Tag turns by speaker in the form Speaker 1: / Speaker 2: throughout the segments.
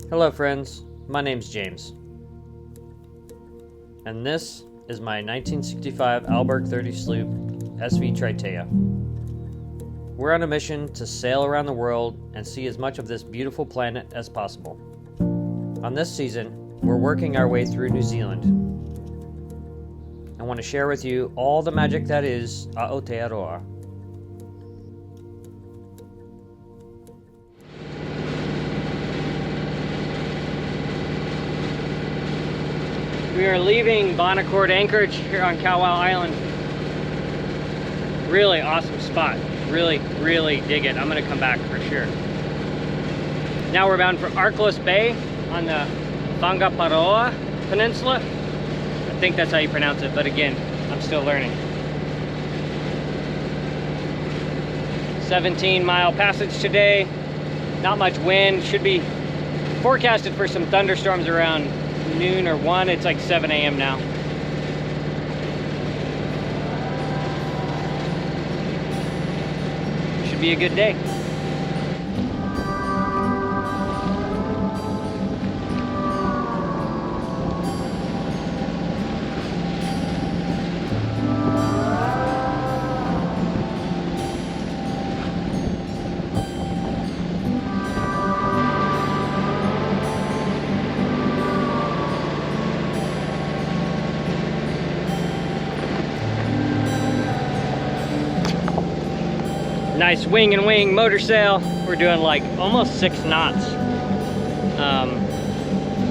Speaker 1: Hello friends, my name's James, and this is my 1965 Alberg 30 sloop SY RaLa. We're on a mission to sail around the world and see as much of this beautiful planet as possible. On this season, we're working our way through New Zealand. I want to share with you all the magic that is Aotearoa. We are leaving Bonaccord Anchorage here on Kawau Island. Really awesome spot. Really dig it. I'm gonna come back for sure. Now we're bound for Arkles Bay on the Whangaparāoa peninsula. I think that's how you pronounce it, but again, I'm still learning. 17-mile passage today. Not much wind. Should be forecasted for some thunderstorms around noon or 1. It's like 7 a.m. now. Should be a good day. Nice wing and wing motor sail. We're doing like almost 6 knots,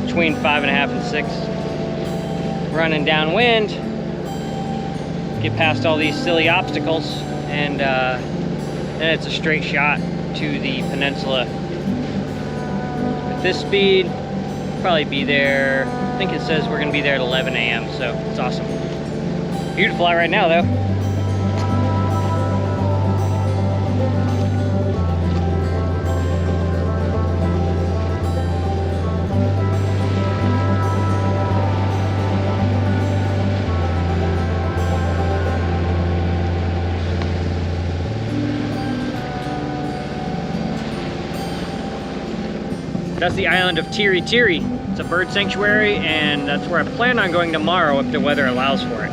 Speaker 1: between 5.5 and 6. Running downwind, get past all these silly obstacles, and then it's a straight shot to the peninsula. At this speed, probably be there. I think it says we're gonna be there at 11 a.m. So it's awesome. Beautiful out right now though. That's the island of Tiritiri. It's a bird sanctuary, and that's where I plan on going tomorrow if the weather allows for it.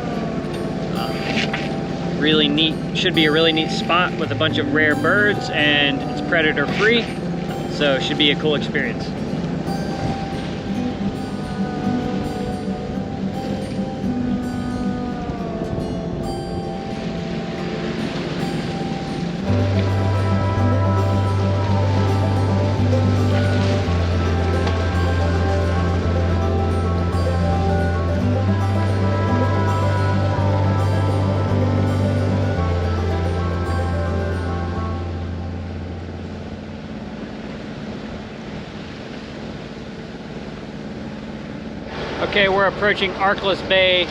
Speaker 1: Really neat, should be a really neat spot with a bunch of rare birds, and it's predator free, so it should be a cool experience. Okay, we're approaching Arkles Bay.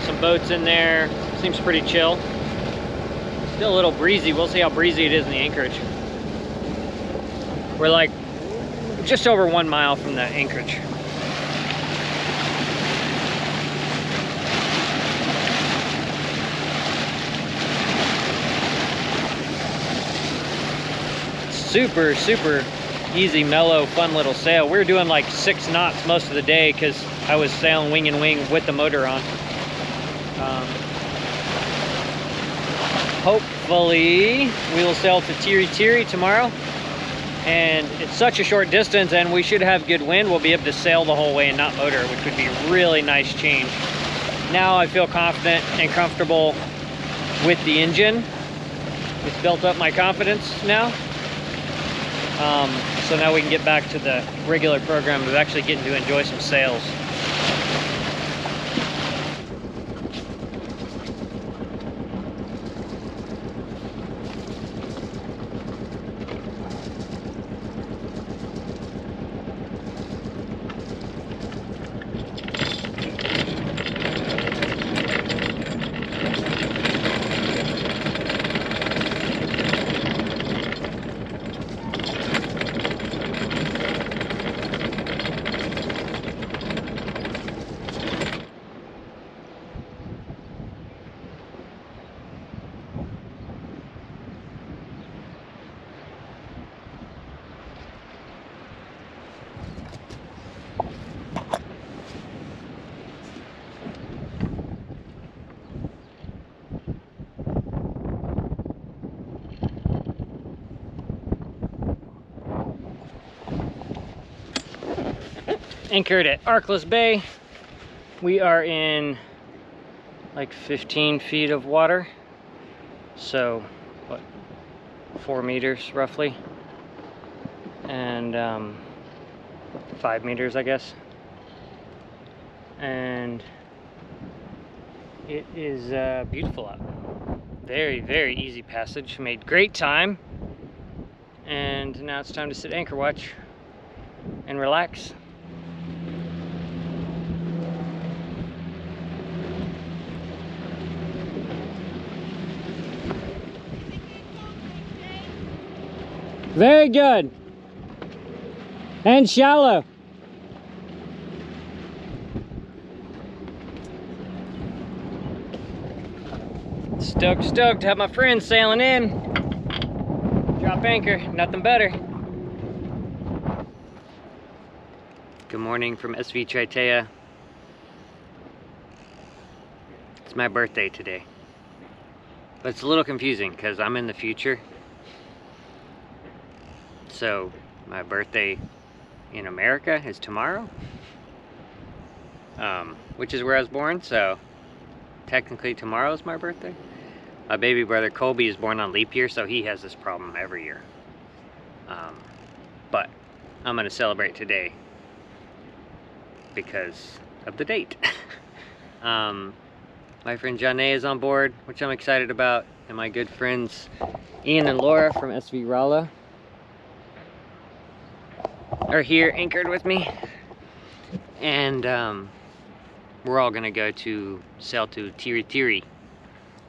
Speaker 1: Some boats in there. Seems pretty chill. Still a little breezy. We'll see how breezy it is in the anchorage. We're like just over 1 mile from the anchorage. Super easy, mellow, fun little sail. We were doing like 6 knots most of the day because I was sailing wing and wing with the motor on. Hopefully we will sail to Tiritiri tomorrow, and it's such a short distance and we should have good wind. We'll be able to sail the whole way and not motor, which would be a really nice change. Now I feel confident and comfortable with the engine. It's built up my confidence now. So now we can get back to the regular program of actually getting to enjoy some sails. Anchored at Arkles Bay. We are in like 15 feet of water. So, what, 4 meters roughly. And 5 meters, I guess. And it is beautiful out. Very, very easy passage. Made great time. And now it's time to sit anchor watch and relax. Very good. And shallow. Stoked to have my friends sailing in. Drop anchor, nothing better. Good morning from SY RaLa. It's my birthday today. But it's a little confusing because I'm in the future. So my birthday in America is tomorrow. Which is where I was born, so technically tomorrow is my birthday. My baby brother Colby is born on leap year, so he has this problem every year. But I'm gonna celebrate today because of the date. My friend Zhané is on board, which I'm excited about, and my good friends Ian and Laura from SY RaLa are here anchored with me. And we're all gonna go to sail to Tiritiri,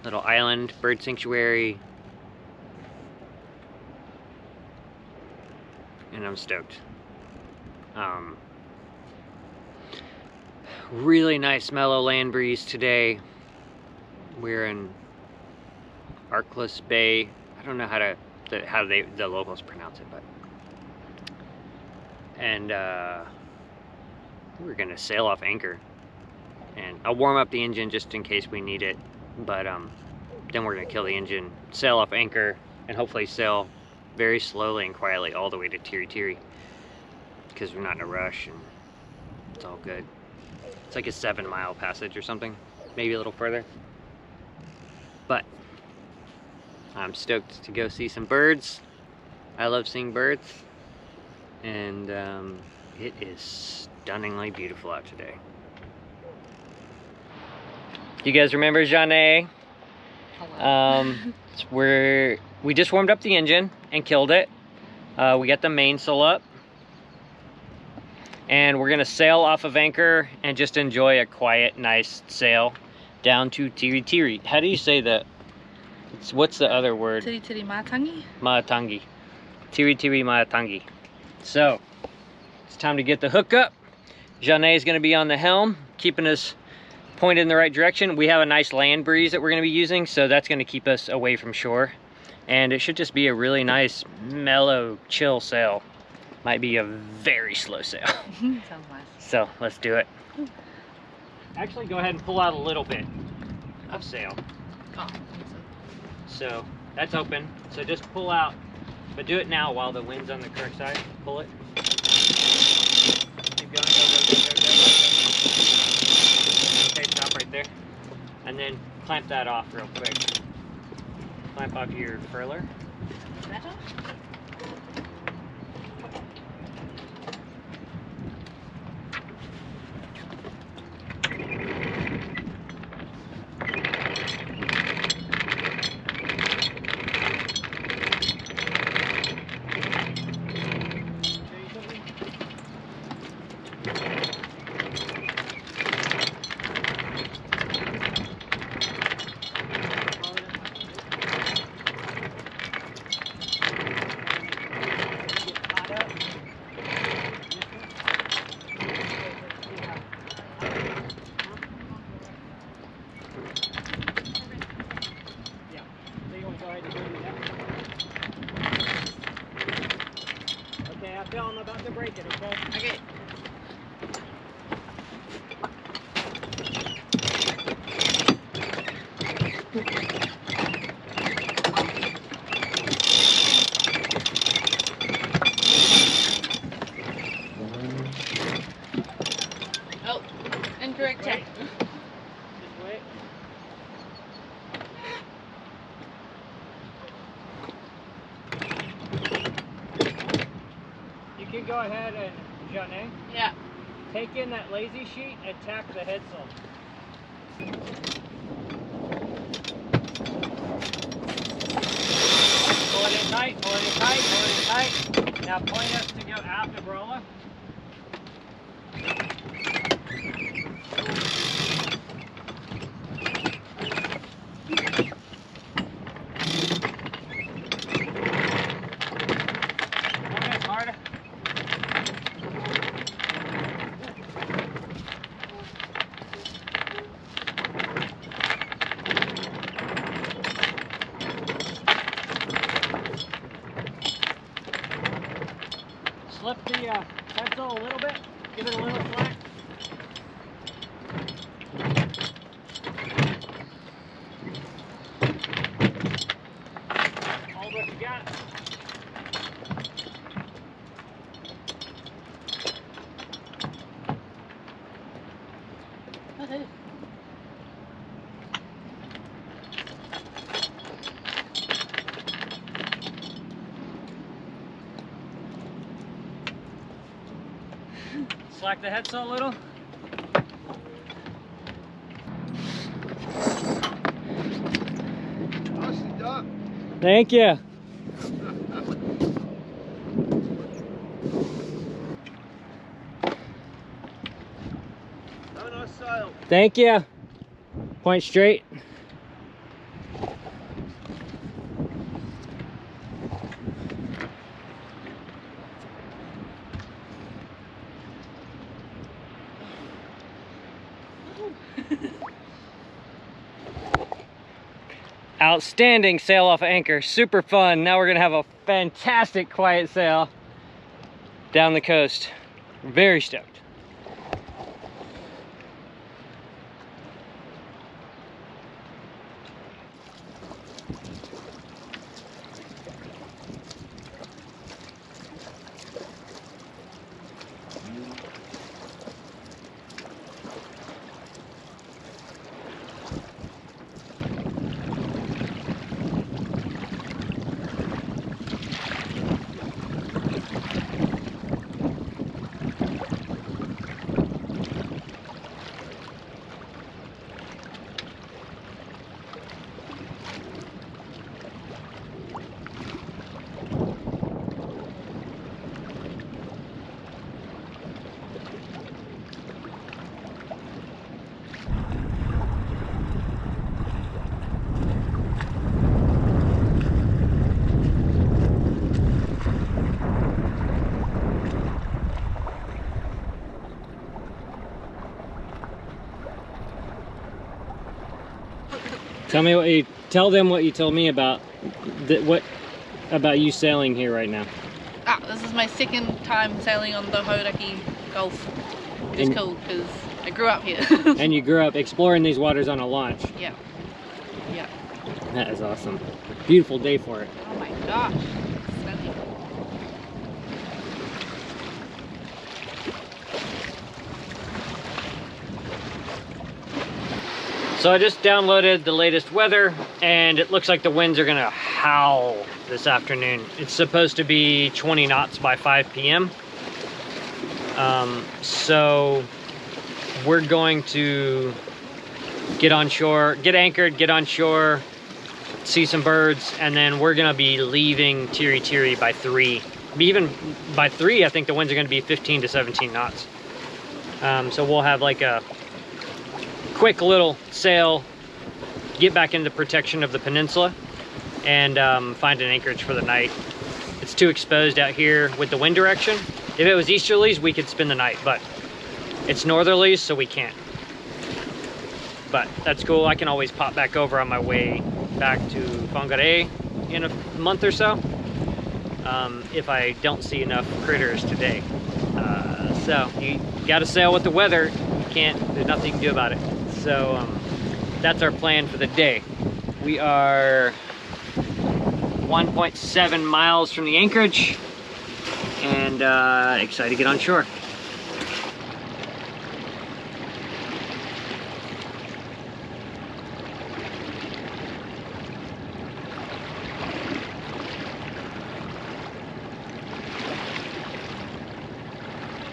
Speaker 1: little island bird sanctuary, and I'm stoked. Really nice mellow land breeze today. We're in Arkles Bay. I don't know how the locals pronounce it, but and we're gonna sail off anchor. And I'll warm up the engine just in case we need it, but then we're gonna kill the engine, sail off anchor, and hopefully sail very slowly and quietly all the way to Tiritiri, because we're not in a rush and it's all good. It's like a 7-mile passage or something, maybe a little further. But I'm stoked to go see some birds. I love seeing birds, and it is stunningly beautiful out today. You guys remember Zhané? We just warmed up the engine and killed it. We got the mainsail up. And we're gonna sail off of anchor and just enjoy a quiet, nice sail down to Tiritiri. How do you say that? What's the other word?
Speaker 2: Tiritiri Matangi?
Speaker 1: Matangi. Tiritiri Matangi. So, it's time to get the hook up. Zhané is gonna be on the helm, keeping us pointed in the right direction. We have a nice land breeze that we're going to be using, so that's going to keep us away from shore. And it should just be a really nice, mellow, chill sail. Might be a very slow sail.
Speaker 2: Sounds nice.
Speaker 1: So let's do it. Actually, go ahead and pull out a little bit of sail.
Speaker 2: Oh,
Speaker 1: So that's open. So just pull out, but do it now while the wind's on the correct side. Pull it. Keep going. Go. Okay, stop right there. And then clamp that off real quick. Clamp off your furler.
Speaker 2: that off?
Speaker 1: Phil, I'm about to break it, okay?
Speaker 2: Okay.
Speaker 1: go ahead and, Zhané,
Speaker 2: Yeah.
Speaker 1: take in that lazy sheet and tack the headsail. Pull it in tight, pull it in tight, pull it in tight. Now point us to go aft of RaLa. Slip the headsail a little bit, give it a little slack. All what you got. Slack the headsail a little.
Speaker 3: Nicely done.
Speaker 1: Thank you.
Speaker 3: Have a nice sail.
Speaker 1: Thank you. Point straight. Outstanding sail off anchor, super fun. Now we're gonna have a fantastic quiet sail down the coast. Very stoked. Tell them what you told me about about you sailing here right now.
Speaker 2: This is my second time sailing on the Hauraki Gulf. It's cool because I grew up here.
Speaker 1: And you grew up exploring these waters on a launch.
Speaker 2: Yeah. Yeah.
Speaker 1: That is awesome. Beautiful day for it.
Speaker 2: Oh my gosh. Stunning.
Speaker 1: So I just downloaded the latest weather and it looks like the winds are gonna howl this afternoon. It's supposed to be 20 knots by 5 p.m. So we're going to get on shore, get anchored, get on shore, see some birds, and then we're gonna be leaving Tiritiri by 3. Even by 3, I think the winds are gonna be 15 to 17 knots. So we'll have like a quick little sail, get back into protection of the peninsula, and find an anchorage for the night. It's too exposed out here with the wind direction. If it was easterlies, we could spend the night, but it's northerlies, so we can't. But that's cool. I can always pop back over on my way back to Whangaparāoa in a month or so, if I don't see enough critters today. So you gotta sail with the weather. You can't, there's nothing you can do about it. So that's our plan for the day. We are 1.7 miles from the anchorage and excited to get on shore.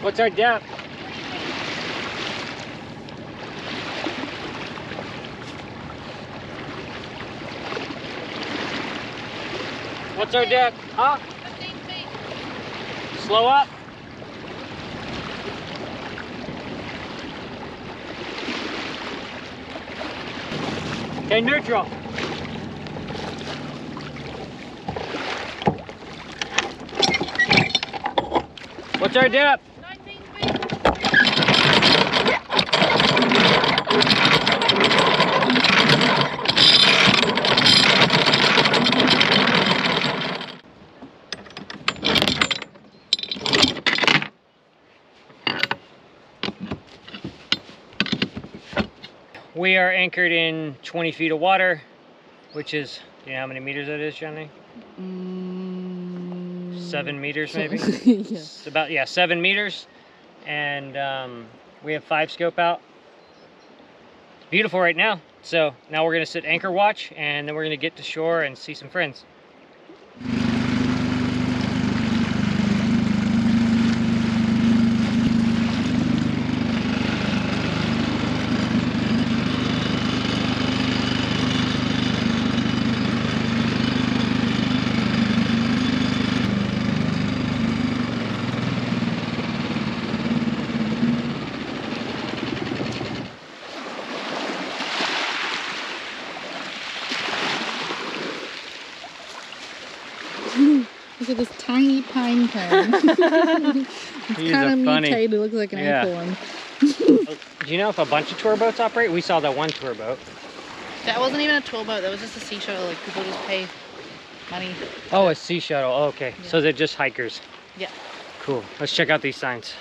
Speaker 1: What's our depth? What's our depth? Huh?
Speaker 2: 15 feet.
Speaker 1: Slow up. Okay, neutral. What's our depth?
Speaker 2: 19 feet.
Speaker 1: We are anchored in 20 feet of water, which is, do you know how many meters that is, Zhané? 7 meters maybe?
Speaker 2: Yeah.
Speaker 1: It's about, yeah, 7 meters. And we have 5 scope out. It's beautiful right now. So now we're gonna sit anchor watch, and then we're gonna get to shore and see some friends.
Speaker 2: Look at this tiny pine cone. It's
Speaker 1: He's
Speaker 2: kind of
Speaker 1: a funny.
Speaker 2: mutated. It looks like an
Speaker 1: Yeah.
Speaker 2: acorn.
Speaker 1: Do you know if a bunch of tour boats operate? We saw that one tour boat.
Speaker 2: That wasn't even a tour boat. That was just a sea shuttle. Like people just pay money.
Speaker 1: Oh, a sea shuttle. Oh, okay.
Speaker 2: Yeah.
Speaker 1: So they're just hikers.
Speaker 2: Yeah.
Speaker 1: Cool. Let's check out these signs.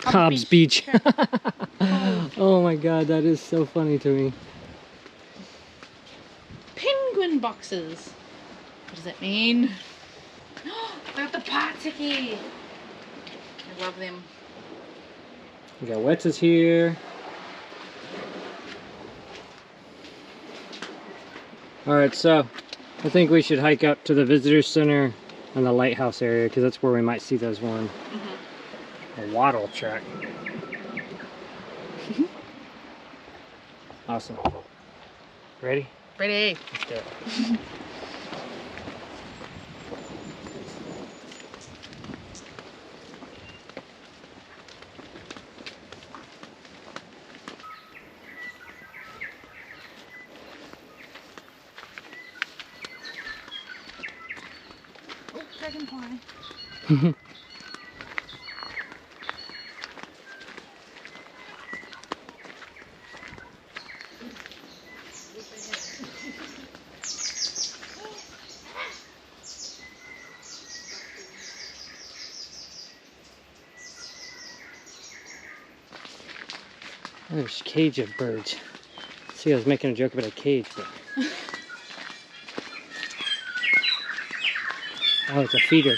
Speaker 1: Hobbs Beach. Oh my god, that is so funny to me.
Speaker 2: Penguin boxes. What does that mean? They're the Patiki. I love them.
Speaker 1: We got Wetz's here. Alright, so I think we should hike up to the visitor center and the lighthouse area, because that's where we might see those one. A wattle track. Awesome. Ready?
Speaker 2: Ready.
Speaker 1: Let's do it.
Speaker 2: Oh, dragonfly.
Speaker 1: There's a cage of birds. See, I was making a joke about a cage, but... Oh, it's a feeder.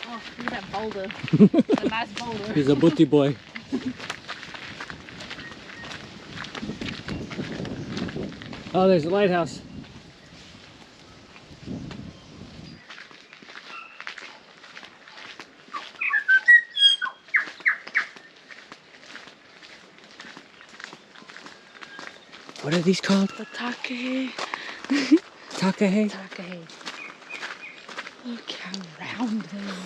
Speaker 2: Oh, look at that boulder. It's a nice boulder.
Speaker 1: He's a booty boy. Oh, there's a lighthouse. What are these called?
Speaker 2: The Takahe.
Speaker 1: Takahe?
Speaker 2: Takahe. Look how round they are.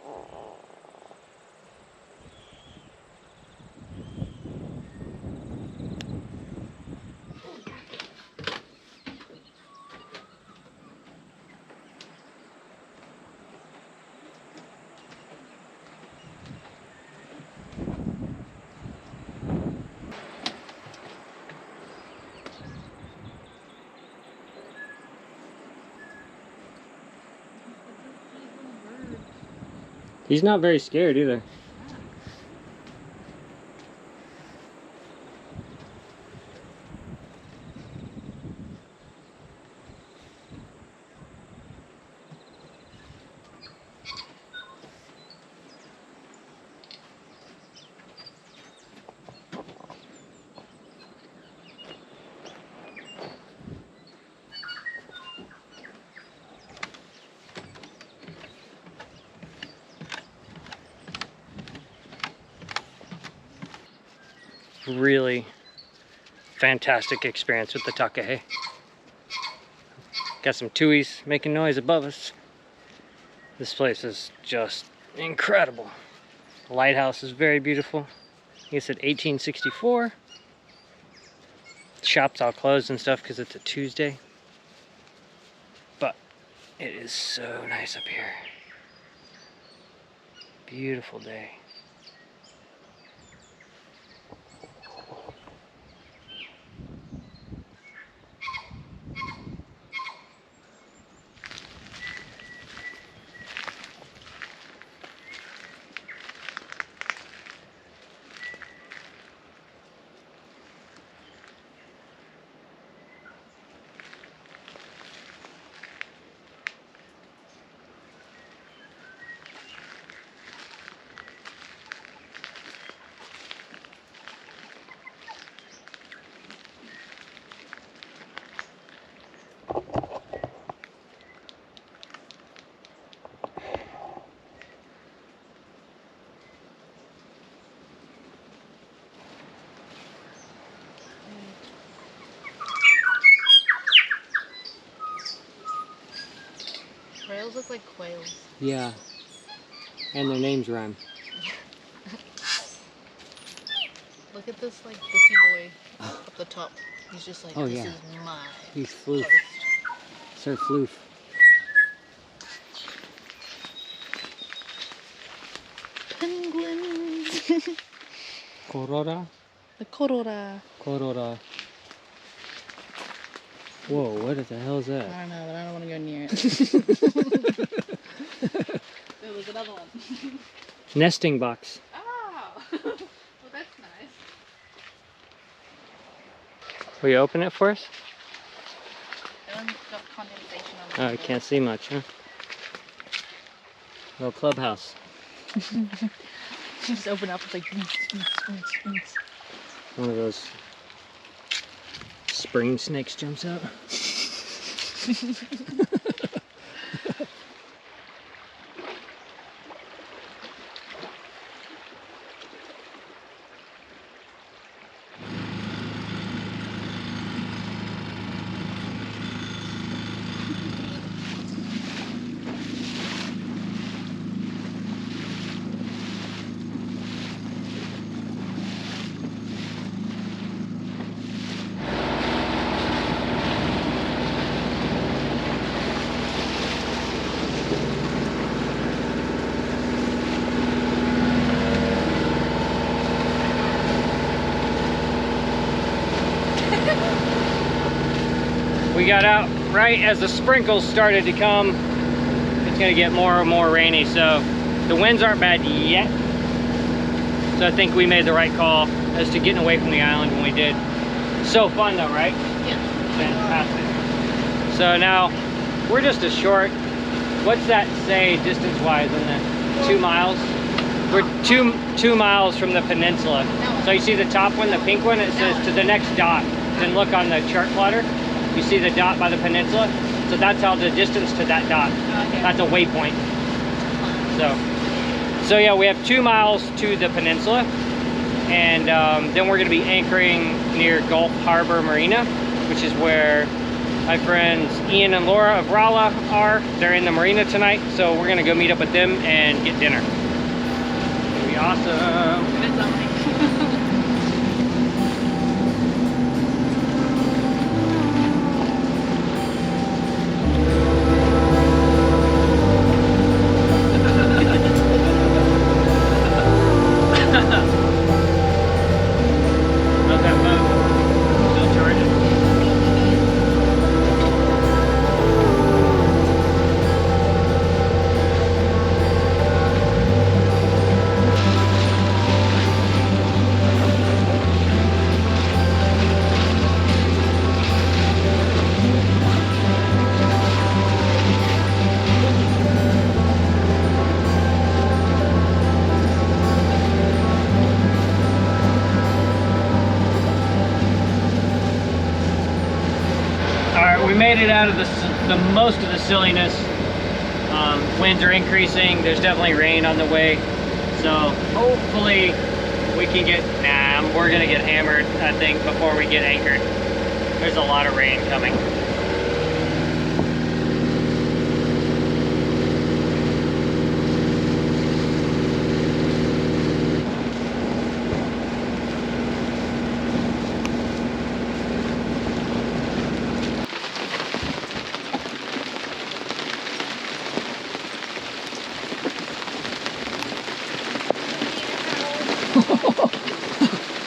Speaker 2: Oh.
Speaker 1: He's not very scared either. Really fantastic experience with the Takahe. Got some tuis making noise above us. This place is just incredible. The lighthouse is very beautiful. I think it's at 1864. The shop's all closed and stuff because it's a Tuesday. But it is so nice up here. Beautiful day.
Speaker 2: Rails look like quails.
Speaker 1: Yeah. And their names rhyme.
Speaker 2: Look at this like busy boy up the top. He's just like,
Speaker 1: Oh,
Speaker 2: this
Speaker 1: yeah.
Speaker 2: is my
Speaker 1: He's floof.
Speaker 2: post.
Speaker 1: Sir Floof.
Speaker 2: Penguins.
Speaker 1: Korora?
Speaker 2: The korora.
Speaker 1: Korora. Whoa, what the hell is that?
Speaker 2: I don't know, but I don't want to go near it. There was another one.
Speaker 1: Nesting box.
Speaker 2: Oh, well that's nice.
Speaker 1: Will you open it for us?
Speaker 2: That one's got condensation on
Speaker 1: Oh, I can't see much, huh? Little clubhouse.
Speaker 2: Just open up, it's like
Speaker 1: One of those spring snakes jumps out. We got out right as the sprinkles started to come. It's gonna get more and more rainy, so the winds aren't bad yet. So I think we made the right call as to getting away from the island when we did. So fun though, right?
Speaker 2: Yeah.
Speaker 1: Fantastic. So now we're just a short, what's that say distance-wise in the 2 miles? We're two miles from the peninsula. So you see the top one, the pink one, it says to the next dot. Then look on the chart plotter. You see the dot by the peninsula? So that's how the distance to that dot.
Speaker 2: Okay.
Speaker 1: That's a waypoint. So yeah, we have 2 miles to the peninsula. And then we're gonna be anchoring near Gulf Harbor Marina, which is where my friends Ian and Laura of RaLa are. They're in the marina tonight. So we're gonna go meet up with them and get dinner. It'll be awesome.
Speaker 2: It's on.
Speaker 1: We made it out of the most of the silliness. Winds are increasing. There's definitely rain on the way. So hopefully we can get, we're gonna get hammered, I think, before we get anchored. There's a lot of rain coming.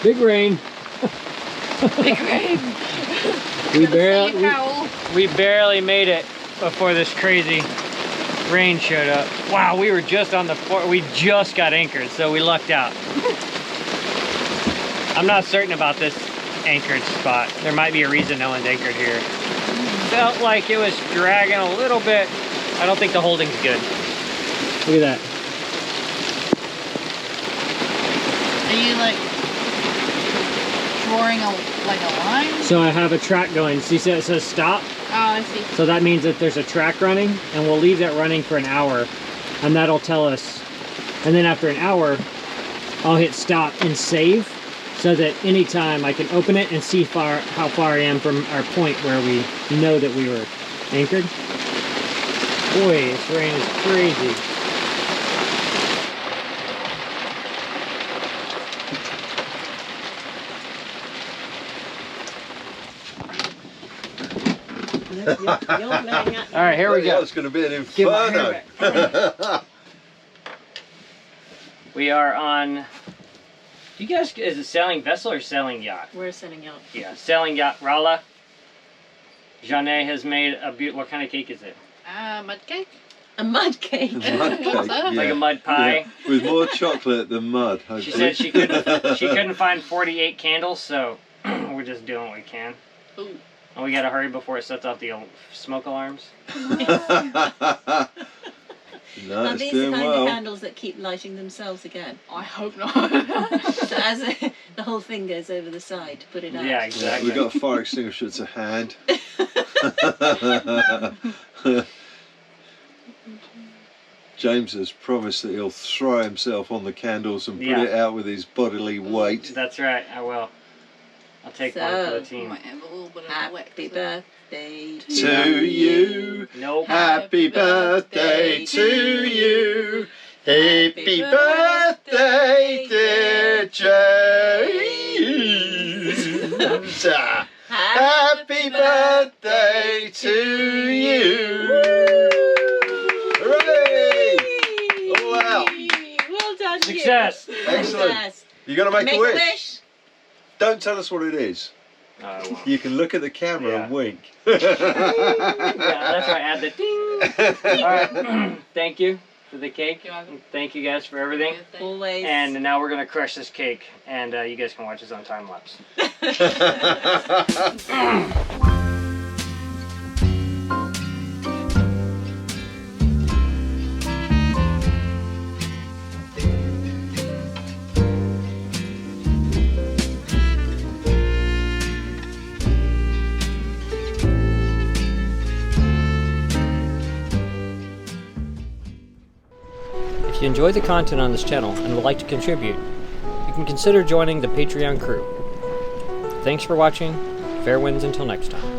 Speaker 1: Big rain.
Speaker 2: Big rain.
Speaker 1: We barely made it before this crazy rain showed up. Wow, we were just on the port. We just got anchored, so we lucked out. I'm not certain about this anchored spot. There might be a reason no one's anchored here. Felt like it was dragging a little bit. I don't think the holding's good. Look at that.
Speaker 2: Are you like drawing a line?
Speaker 1: So I have a track going. See, it says stop.
Speaker 2: Oh, I see.
Speaker 1: So that means that there's a track running, and we'll leave that running for an hour, and that'll tell us. And then after an hour, I'll hit stop and save, so that anytime I can open it and see how far I am from our point where we know that we were anchored. Boy, this rain is crazy. All right, here we go.
Speaker 3: It's going to be an
Speaker 1: Give my hair
Speaker 3: inferno.
Speaker 1: We are on. You guys, is it sailing vessel or sailing yacht?
Speaker 4: We're sailing yacht.
Speaker 1: Yeah, sailing yacht RaLa. Zhané has made a beautiful. What kind of cake is it?
Speaker 2: Mud cake?
Speaker 4: A mud cake.
Speaker 3: Mud cake, yeah.
Speaker 1: Like a mud pie.
Speaker 3: Yeah, with more chocolate than mud, hopefully.
Speaker 1: She said she couldn't find 48 candles, so we're just doing what we can.
Speaker 2: Ooh.
Speaker 1: And we gotta hurry before it sets off the smoke alarms.
Speaker 3: No,
Speaker 4: Are
Speaker 3: it's
Speaker 4: these the
Speaker 3: doing
Speaker 4: kind
Speaker 3: well.
Speaker 4: of candles that keep lighting themselves again?
Speaker 2: I hope not.
Speaker 4: So as the whole thing goes over the side to put it out.
Speaker 1: Yeah,
Speaker 3: Yeah,
Speaker 1: exactly.
Speaker 3: we've got a fire extinguisher to hand. James has promised that he'll throw himself on the candles and put
Speaker 1: Yeah.
Speaker 3: it out with his bodily weight.
Speaker 1: That's right, I will. I'll take one for the team.
Speaker 2: Might have a little bit of wet.
Speaker 4: Happy birthday
Speaker 3: To you,
Speaker 1: Nope.
Speaker 3: happy birthday to you, happy birthday, dear James. Happy birthday to you. Hooray! All out.
Speaker 4: Well done,
Speaker 1: Success.
Speaker 4: you.
Speaker 3: Excellent.
Speaker 4: Success.
Speaker 3: You gotta make
Speaker 4: Make
Speaker 3: a
Speaker 4: a
Speaker 3: wish.
Speaker 4: wish.
Speaker 3: Don't tell us what it is.
Speaker 1: No, I won't.
Speaker 3: You can look at the camera
Speaker 1: Yeah.
Speaker 3: and wink.
Speaker 1: Yeah, that's right. Add the ding. All right. Thank you for the cake.
Speaker 2: You're welcome.
Speaker 1: Thank you guys for everything.
Speaker 4: Always.
Speaker 1: And now we're gonna crush this cake, and you guys can watch this on time lapse. If you enjoy the content on this channel and would like to contribute, you can consider joining the Patreon crew. Thanks for watching. Fair winds until next time.